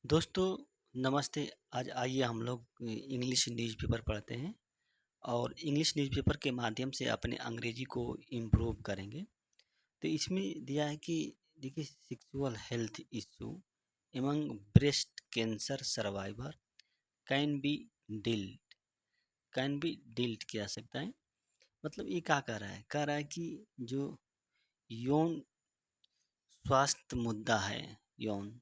दोस्तों नमस्ते। आज आइए हम लोग इंग्लिश न्यूज़पेपर पढ़ते हैं और इंग्लिश न्यूज़पेपर के माध्यम से अपने अंग्रेजी को इम्प्रूव करेंगे। तो इसमें दिया है कि देखिए, sexual health issue among breast cancer survivor can be dealt can be dealt किया जा सकता है। मतलब ये क्या कह रहा है कि जो यौन स्वास्थ्य मुद्दा है, यौन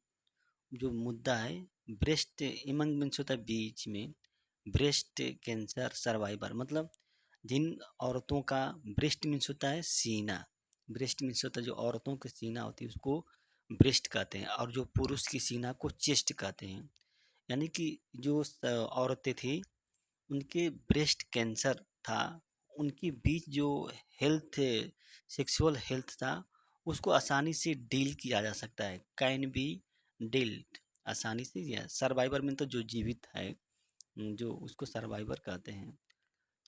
जो मुद्दा है, ब्रेस्ट इमंग मीन्स होता है बीच में, ब्रेस्ट कैंसर सर्वाइवर मतलब जिन औरतों का ब्रेस्ट मीन्स होता है सीना, ब्रेस्ट मीन्स होता है जो औरतों की सीना होती है उसको ब्रेस्ट कहते हैं और जो पुरुष की सीना को चेस्ट कहते हैं। यानी कि जो औरतें थी उनके ब्रेस्ट कैंसर था, उनके बीच जो हेल्थ सेक्सुअल हेल्थ था उसको आसानी से डील किया जा सकता है, कैन बी डील्ड, आसानी से। या सर्वाइवर में तो जो जीवित है, जो उसको सर्वाइवर कहते हैं।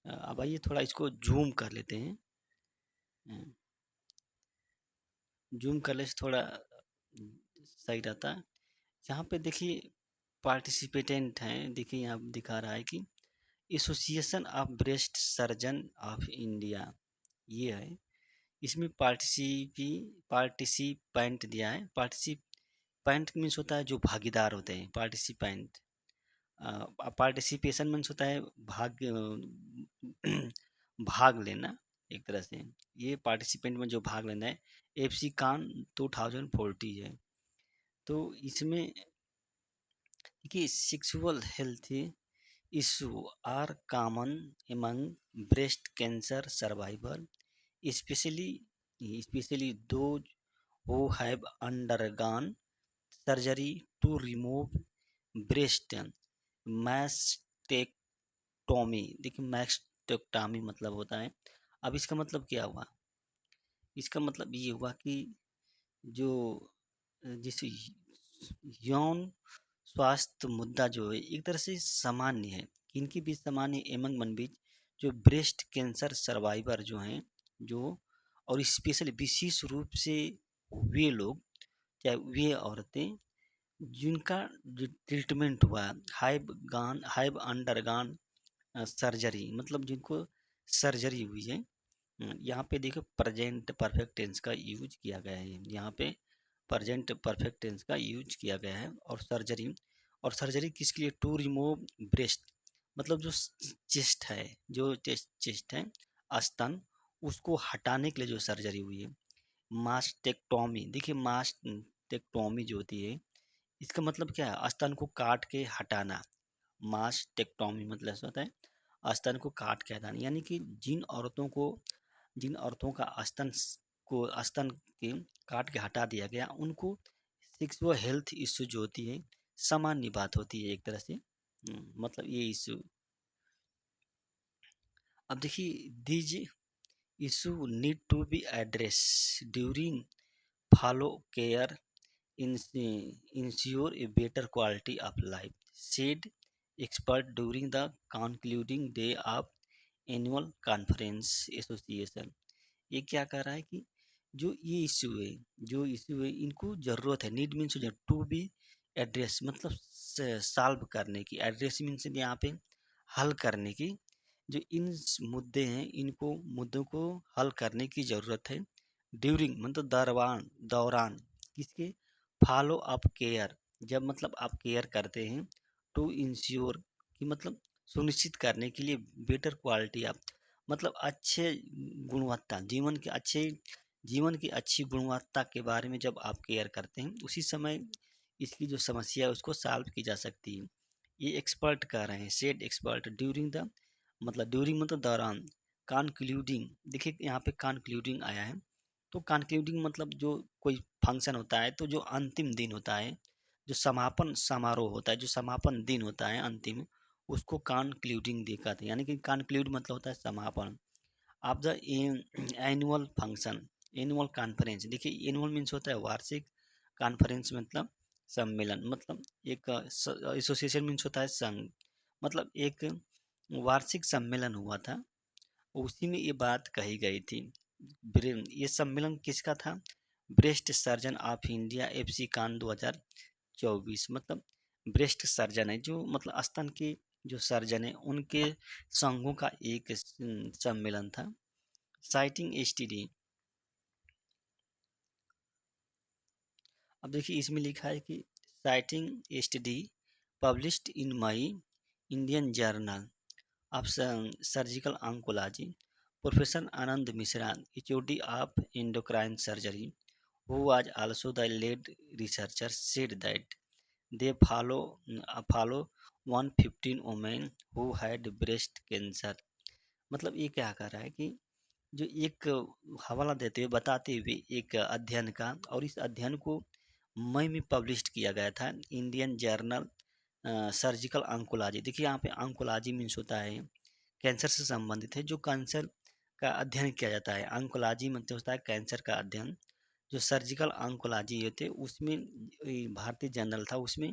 अब आइए थोड़ा इसको जूम कर लेते हैं। जूम करने से थोड़ा सही रहता है। यहाँ पे देखिए पार्टिसिपेटेंट हैं, देखिए यहाँ दिखा रहा है कि association of breast surgeon of India, ये है। इसमें पार्टिसिपेंट दिया है। पार्टिसिपेंट मीन्स होता है जो भागीदार होते हैं, पार्टिसिपेंट। पार्टिसिपेशन मीन्स होता है भाग लेना एक तरह से। ये पार्टिसिपेंट में जो भाग लेना है, एफसी कान 2040 है। तो इसमें देखिए sexual health issue are common among breast cancer survivors, especially especially those who have undergone surgery to remove breast mastectomy। देखिए मैस्टेक्टॉमी मतलब होता है, अब इसका मतलब क्या हुआ? इसका मतलब ये हुआ कि जो जिस यौन स्वास्थ्य मुद्दा जो है एक तरह से सामान्य है। किनके बीच सामान्य? एमंग मन बीच जो ब्रेस्ट कैंसर सर्वाइवर जो हैं, जो और स्पेशली विशेष रूप से वे लोग, चाहे वे औरतें जिनका जो ट्रीटमेंट हुआ, हैव अंडरगान सर्जरी, मतलब जिनको सर्जरी हुई है। यहाँ पे देखो प्रेजेंट परफेक्ट टेंस का यूज किया गया है, यहाँ पे प्रेजेंट परफेक्ट टेंस का यूज किया गया है। और सर्जरी किसके लिए? टू रिमूव ब्रेस्ट, मतलब जो चेस्ट है, जो चेस्ट है, स्तन, उसको हटाने के लिए जो सर्जरी हुई है। मास्टेक्टोमी, देखिए मास्टेक्टोमी जो होती है इसका मतलब क्या है? स्तन को काट के हटाना। मास्टेक्टोमी मतलब ऐसा होता है स्तन को काट के हटाना। यानी कि जिन औरतों का स्तन के काट के हटा दिया गया, उनको सेक्सुअल हेल्थ इश्यू जो होती है सामान्य बात होती है एक तरह से। मतलब ये इश्यू, अब देखिए these issue need to be address during follow care, ensure a better quality of life, said expert during the concluding day of annual conference association. ये क्या कह रहा है कि जो इश्यू है इनको ज़रूरत है, need means to be address, मतलब सॉल्व करने की, एड्रेस मीन्स यहाँ पे हल करने की। जो इन मुद्दे हैं, इनको मुद्दों को हल करने की ज़रूरत है। ड्यूरिंग मतलब दौरान किसके? फॉलो अप केयर, जब मतलब आप केयर करते हैं। टू इंश्योर कि मतलब सुनिश्चित करने के लिए, बेटर क्वालिटी ऑफ मतलब अच्छे गुणवत्ता, जीवन की अच्छी गुणवत्ता के बारे में जब आप केयर करते हैं, उसी समय इसकी जो समस्या है उसको सॉल्व की जा सकती है। ये एक्सपर्ट कह रहे हैं, सेड एक्सपर्ट ड्यूरिंग द, मतलब ड्यूरिंग मतलब दौरान। कंक्लूडिंग, देखिए यहाँ पे कंक्लूडिंग आया है, तो कंक्लूडिंग मतलब जो कोई फंक्शन होता है तो जो अंतिम दिन होता है, जो समापन समारोह होता है, जो समापन दिन होता है अंतिम, उसको कंक्लूडिंग कहते हैं। यानी कि कंक्लूड मतलब होता है समापन। Of the annual function, annual conference, देखिए एनुअल मीन्स होता है वार्षिक, कॉन्फ्रेंस मतलब सम्मेलन, मतलब एक एसोसिएशन मीन्स होता है संघ, मतलब एक वार्षिक सम्मेलन हुआ था, उसी में ये बात कही गई थी। ये सम्मेलन किसका था? ब्रेस्ट सर्जन ऑफ इंडिया एफसी कान 2024, मतलब ब्रेस्ट सर्जन है, जो मतलब स्तन के जो सर्जन है उनके संघों का एक सम्मेलन था। साइटिंग एसटीडी, अब देखिए इसमें लिखा है कि citing STD published in May Indian journal of surgical oncology, professor Anand Mishra, HOD of endocrine surgery, who was also the lead researcher, said that they follow 115 women who had breast cancer। मतलब ये क्या कर रहा है कि जो एक हवाला देते हुए बताते हुए एक अध्ययन का, और इस अध्ययन को मई में पब्लिश किया गया था इंडियन जर्नल सर्जिकल ऑन्कोलॉजी। देखिए यहाँ पे ऑन्कोलॉजी मीन्स होता है कैंसर से संबंधित है, जो कैंसर का अध्ययन किया जाता है। ऑन्कोलॉजी मतलब होता है कैंसर का अध्ययन। जो सर्जिकल ऑन्कोलॉजी होते उसमें भारतीय जर्नल था, उसमें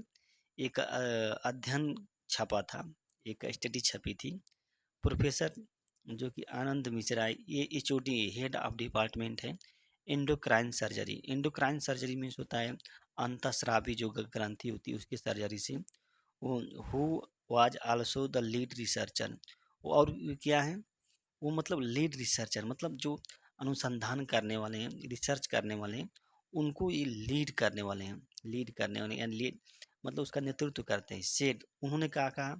एक अध्ययन छपा था, एक स्टडी छपी थी। प्रोफेसर जो कि आनंद मिश्रा, ये एचओडी हेड ऑफ डिपार्टमेंट है endocrine surgery. Endocrine surgery means होता है अंतःस्रावी जो ग्रंथि होती है उसकी सर्जरी से। Who was also the lead researcher, और क्या है वो, मतलब लीड रिसर्चर मतलब जो अनुसंधान करने वाले हैं, रिसर्च करने वाले हैं, उनको ये लीड करने वाले हैं। लीड करने वाले यानी लीड मतलब उसका नेतृत्व करते हैं। सेड, उन्होंने क्या कहा,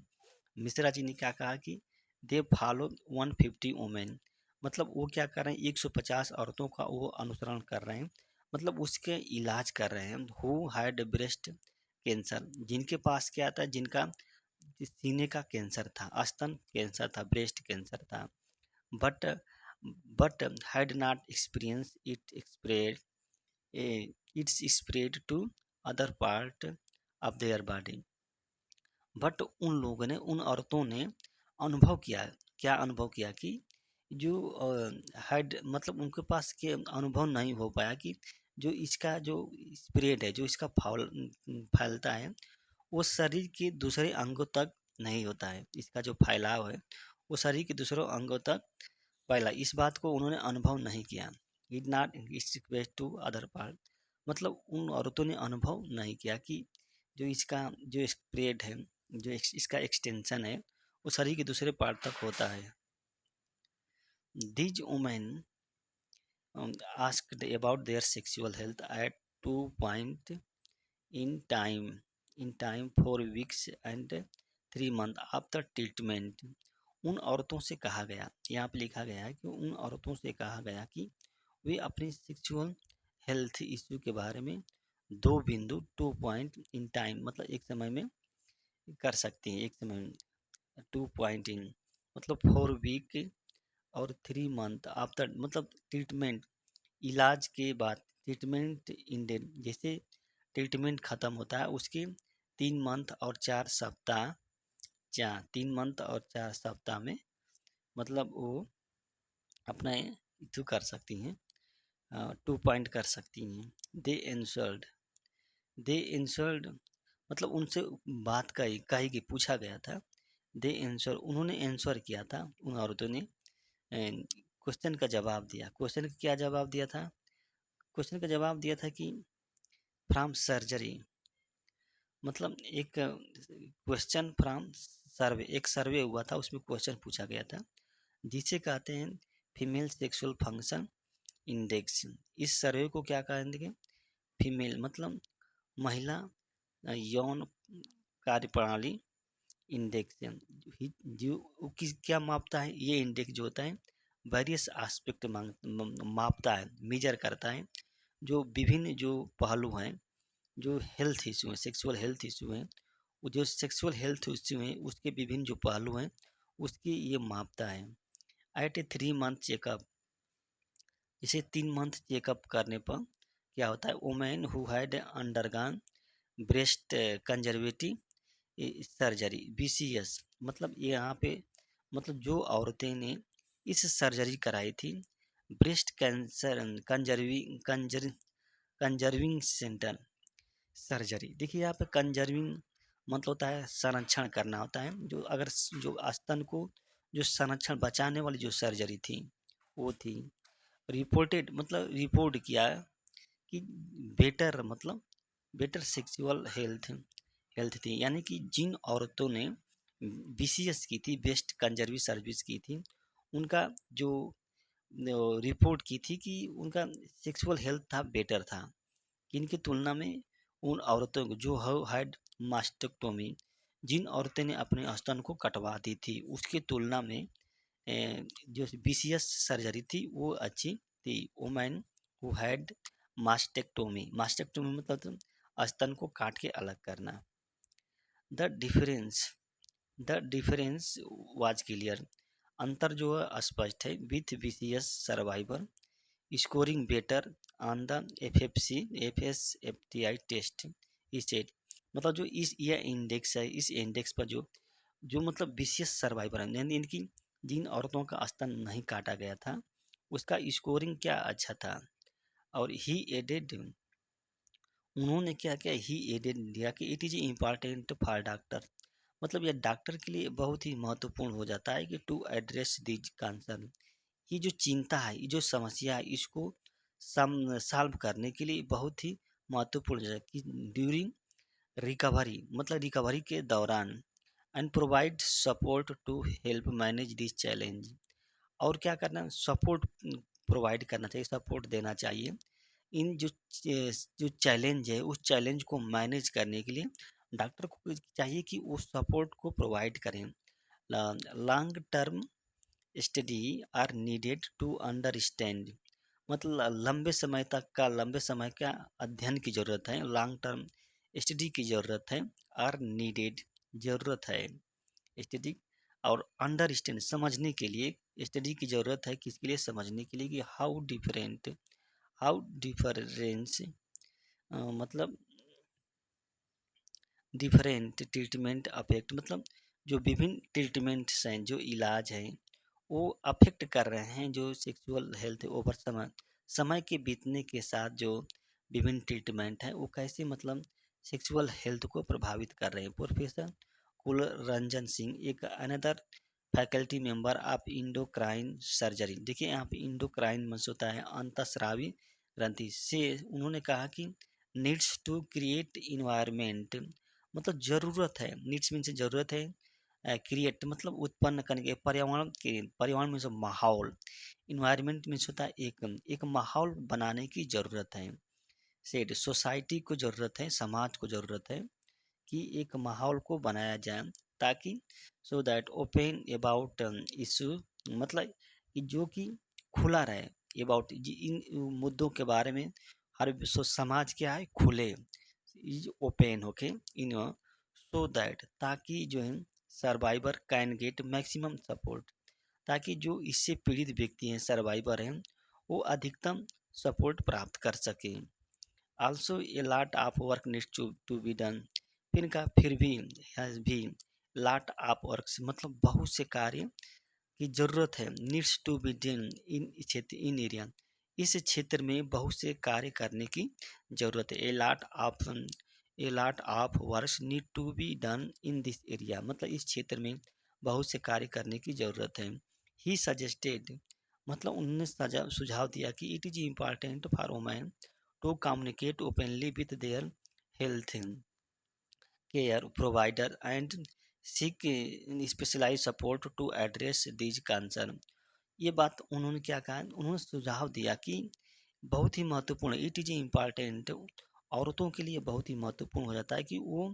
मिश्रा जी ने क्या कहा कि दे फॉलो 150 वोमेन, मतलब वो क्या कर रहे हैं 150 औरतों का वो अनुसरण कर रहे हैं, मतलब उसके इलाज कर रहे हैं। हु हैड ब्रेस्ट कैंसर, जिनके पास क्या था, जिनका सीने का कैंसर था, स्तन कैंसर था, ब्रेस्ट कैंसर था, but but had not experienced it spread, it's spread to other part of their body। But उन लोगों ने, उन औरतों ने अनुभव किया, क्या अनुभव किया कि जो हेड मतलब उनके पास के अनुभव नहीं हो पाया कि जो इसका जो स्प्रेड है, जो इसका फैलता है, वो शरीर के दूसरे अंगों तक नहीं होता है। इसका जो फैलाव है वो शरीर के दूसरों अंगों तक पहला, इस बात को उन्होंने अनुभव नहीं किया। It not spread to other part, मतलब उन औरतों ने अनुभव नहीं किया कि जो इसका जो स्प्रेड है, जो इसका एक्सटेंशन है, वो शरीर के दूसरे पार्ट तक होता है। These women asked about their sexual health at 2 point in time 4 weeks and 3 months after treatment। उन औरतों से कहा गया, यहाँ पे लिखा गया है कि उन औरतों से कहा गया कि वे अपनी सेक्सुअल हेल्थ इश्यू के बारे में 2 बिंदु 2 पॉइंट इन टाइम मतलब एक समय में कर सकती हैं। एक समय में 2 पॉइंट इन मतलब 4 वीक और 3 मंथ आफ्टर मतलब ट्रीटमेंट, इलाज के बाद ट्रीटमेंट इंडेड, जैसे ट्रीटमेंट ख़त्म होता है उसके 3 मंथ और 4 सप्ताह, 3 मंथ और 4 सप्ताह में मतलब वो अपना इतु कर सकती हैं, 2 पॉइंट कर सकती हैं। दे इंसल्ड मतलब उनसे बात कही कि पूछा गया था। दे आंसर, उन्होंने आंसर किया था, उन औरतों ने क्वेश्चन का जवाब दिया। क्वेश्चन का क्या जवाब दिया था? क्वेश्चन का जवाब दिया था कि फ्रॉम सर्जरी, मतलब एक क्वेश्चन फ्रॉम सर्वे, एक सर्वे हुआ था उसमें क्वेश्चन पूछा गया था जिसे कहते हैं फीमेल सेक्सुअल फंक्शन इंडेक्स। इस सर्वे को क्या कहेंगे? फीमेल मतलब महिला यौन कार्यप्रणाली इंडेक्स, जो क्या मापता है? ये इंडेक्स जो होता है वेरियस एस्पेक्ट मापता है, मेजर करता है, जो विभिन्न जो पहलू हैं, जो हेल्थ इशू हैं, सेक्सुअल हेल्थ इशू हैं, वो जो सेक्सुअल हेल्थ इशू हैं उसके विभिन्न जो पहलू हैं उसकी ये मापता है। एट ए 3 मंथ चेकअप, इसे 3 मंथ चेकअप करने पर क्या होता है? Women who had undergone breast conservative surgery BCS, मतलब ये यहाँ पे मतलब जो औरतें ने इस सर्जरी कराई थी, breast cancer conserving centre surgery. देखिए यहाँ पे कंजर्विंग मतलब होता है संरक्षण करना होता है, जो अगर जो स्तन को जो संरक्षण बचाने वाली जो सर्जरी थी वो थी। रिपोर्टेड मतलब रिपोर्ट किया कि बेटर मतलब बेटर सेक्सुअल हेल्थ हेल्थ थी, यानी कि जिन औरतों ने बीसीएस की थी, बेस्ट कंजर्वी सर्विस की थी, उनका जो रिपोर्ट की थी कि उनका सेक्सुअल हेल्थ था बेटर था, इनकी तुलना में उन औरतों को जो हैड मास्टेक्टोमी, जिन औरतें ने अपने स्तन को कटवा दी थी, उसकी तुलना में जो बीसीएस सर्जरी थी वो अच्छी थी। Women who had mastectomy, mastectomy मतलब तो स्तन को काट के अलग करना। The difference the difference was clear, अंतर जो है स्पष्ट है। With BCS survivor scoring better on the FSFTI test, इस मतलब जो इस यह इंडेक्स है, इस इंडेक्स पर जो जो मतलब बीसीएस सर्वाइवर है, यानी इनकी जिन औरतों का स्तन नहीं काटा गया था उसका स्कोरिंग क्या अच्छा था। और ही एडेड, उन्होंने क्या किया, ही एडेड दिया कि it is important for doctor, मतलब यह डॉक्टर के लिए बहुत ही महत्वपूर्ण हो जाता है कि टू एड्रेस दिज कंसर्न, ये जो चिंता है, ये जो समस्या है, इसको सॉल्व करने के लिए बहुत ही महत्वपूर्ण है कि ड्यूरिंग रिकवरी, मतलब रिकवरी के दौरान, and provide support to help manage this challenge, और क्या करना, सपोर्ट प्रोवाइड करना चाहिए, सपोर्ट देना चाहिए इन जो चैलेंज है उस चैलेंज को मैनेज करने के लिए डॉक्टर को चाहिए कि वो सपोर्ट को प्रोवाइड करें। Long term study are needed to understand, मतलब लंबे समय का अध्ययन की ज़रूरत है, लॉन्ग टर्म स्टडी की ज़रूरत है, आर नीडेड ज़रूरत है स्टडी, और अंडरस्टैंड समझने के लिए स्टडी की ज़रूरत है, किसके लिए, समझने के लिए कि हाउ डिफरेंस मतलब डिफरेंट ट्रीटमेंट अफेक्ट, मतलब जो विभिन्न ट्रीटमेंट्स हैं, जो इलाज हैं, वो अफेक्ट कर रहे हैं जो सेक्सुअल हेल्थ ओवर समय, समय के बीतने के साथ जो विभिन्न ट्रीटमेंट हैं वो कैसे मतलब सेक्सुअल हेल्थ को प्रभावित कर रहे हैं। प्रोफेसर कुल रंजन सिंह, एक another faculty member of endocrine surgery, देखिए यहाँ पे इंडोक्राइन मस होता है अंतःस्रावी ग्रंथि से, उन्होंने कहा कि नीड्स टू क्रिएट इन्वायरमेंट, मतलब ज़रूरत है, नीड्स मीन से ज़रूरत है, क्रिएट मतलब उत्पन्न करने के, पर्यावरण के, पर्यावरण में माहौल, इन्वायरमेंट मीन्स होता है एक एक माहौल बनाने की ज़रूरत है। सेड सोसाइटी को ज़रूरत है, समाज को ज़रूरत है कि एक माहौल को बनाया जाए ताकि so that open about issue, मतलब कि जो कि खुला रहे अबाउट इन मुद्दों के बारे में, हर समाज क्या है, खुले, इज ओपन होके इन, सो दैट ताकि जो है survivor can get maximum support, ताकि जो इससे पीड़ित व्यक्ति हैं, सर्वाइवर हैं, वो अधिकतम सपोर्ट प्राप्त कर सके। Also a lot of work needs to be done, फिर भी हैज़ भी लॉट ऑफ वर्क, मतलब बहुत से कार्य की ज़रूरत है, needs to be done in क्षेत्र, इन एरिया, इस क्षेत्र में बहुत से कार्य करने की ज़रूरत है। A lot of work need to be done in this area, मतलब इस क्षेत्र में बहुत से कार्य करने की ज़रूरत है। ही सजेस्टेड, मतलब उन्होंने सुझाव दिया कि it is important for women to communicate openly with their health care provider and seek specialized support to address these concern। ये बात उन्होंने क्या कहा, उन्होंने सुझाव दिया कि बहुत ही महत्वपूर्ण, इट इज़ इम्पॉर्टेंट, औरतों के लिए बहुत ही महत्वपूर्ण हो जाता है कि वो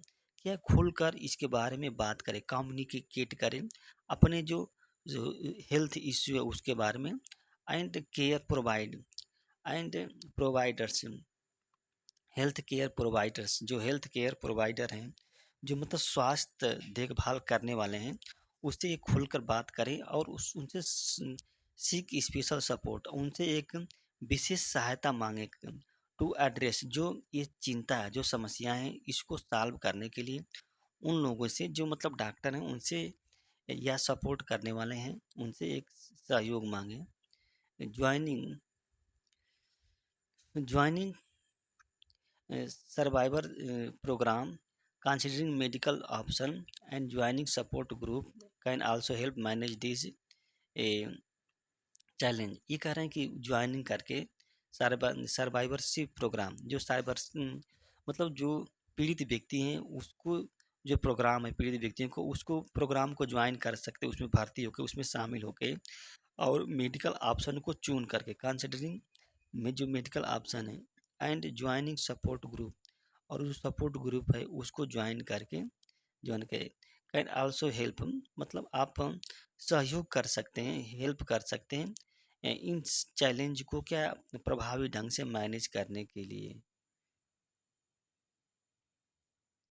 क्या खुलकर इसके बारे में बात करें, कम्युनिकेट करें अपने जो हेल्थ इश्यू है उसके बारे में, and care provide and providers, health care provider हैं, जो मतलब स्वास्थ्य देखभाल करने वाले हैं, उससे ये खुलकर बात करें और उनसे सीक स्पेशल सपोर्ट, उनसे एक विशेष सहायता मांगे टू एड्रेस, जो ये चिंता है, जो समस्याएं हैं, इसको सॉल्व करने के लिए उन लोगों से जो मतलब डॉक्टर हैं उनसे या सपोर्ट करने वाले हैं उनसे एक सहयोग मांगे। Joining joining survivor program, considering medical option and joining support group can also help manage this challenge. ये कह रहे हैं कि ज्वाइनिंग करके सर्वाइवरशिप प्रोग्राम, जो साइबर मतलब जो पीड़ित व्यक्ति हैं उसको, जो प्रोग्राम है पीड़ित व्यक्तियों को, उसको प्रोग्राम को ज्वाइन कर सकते, उसमें भर्ती होकर उसमें शामिल होकर और मेडिकल ऑप्शन को चुन करके कंसिडरिंग में जो मेडिकल ऑप्शन है एंड ज्वाइनिंग सपोर्ट ग्रुप, और जो सपोर्ट ग्रुप है उसको ज्वाइन करें। कैन आल्सो हेल्प, मतलब आप सहयोग कर सकते हैं, हेल्प कर सकते हैं इन चैलेंज को क्या प्रभावी ढंग से मैनेज करने के लिए।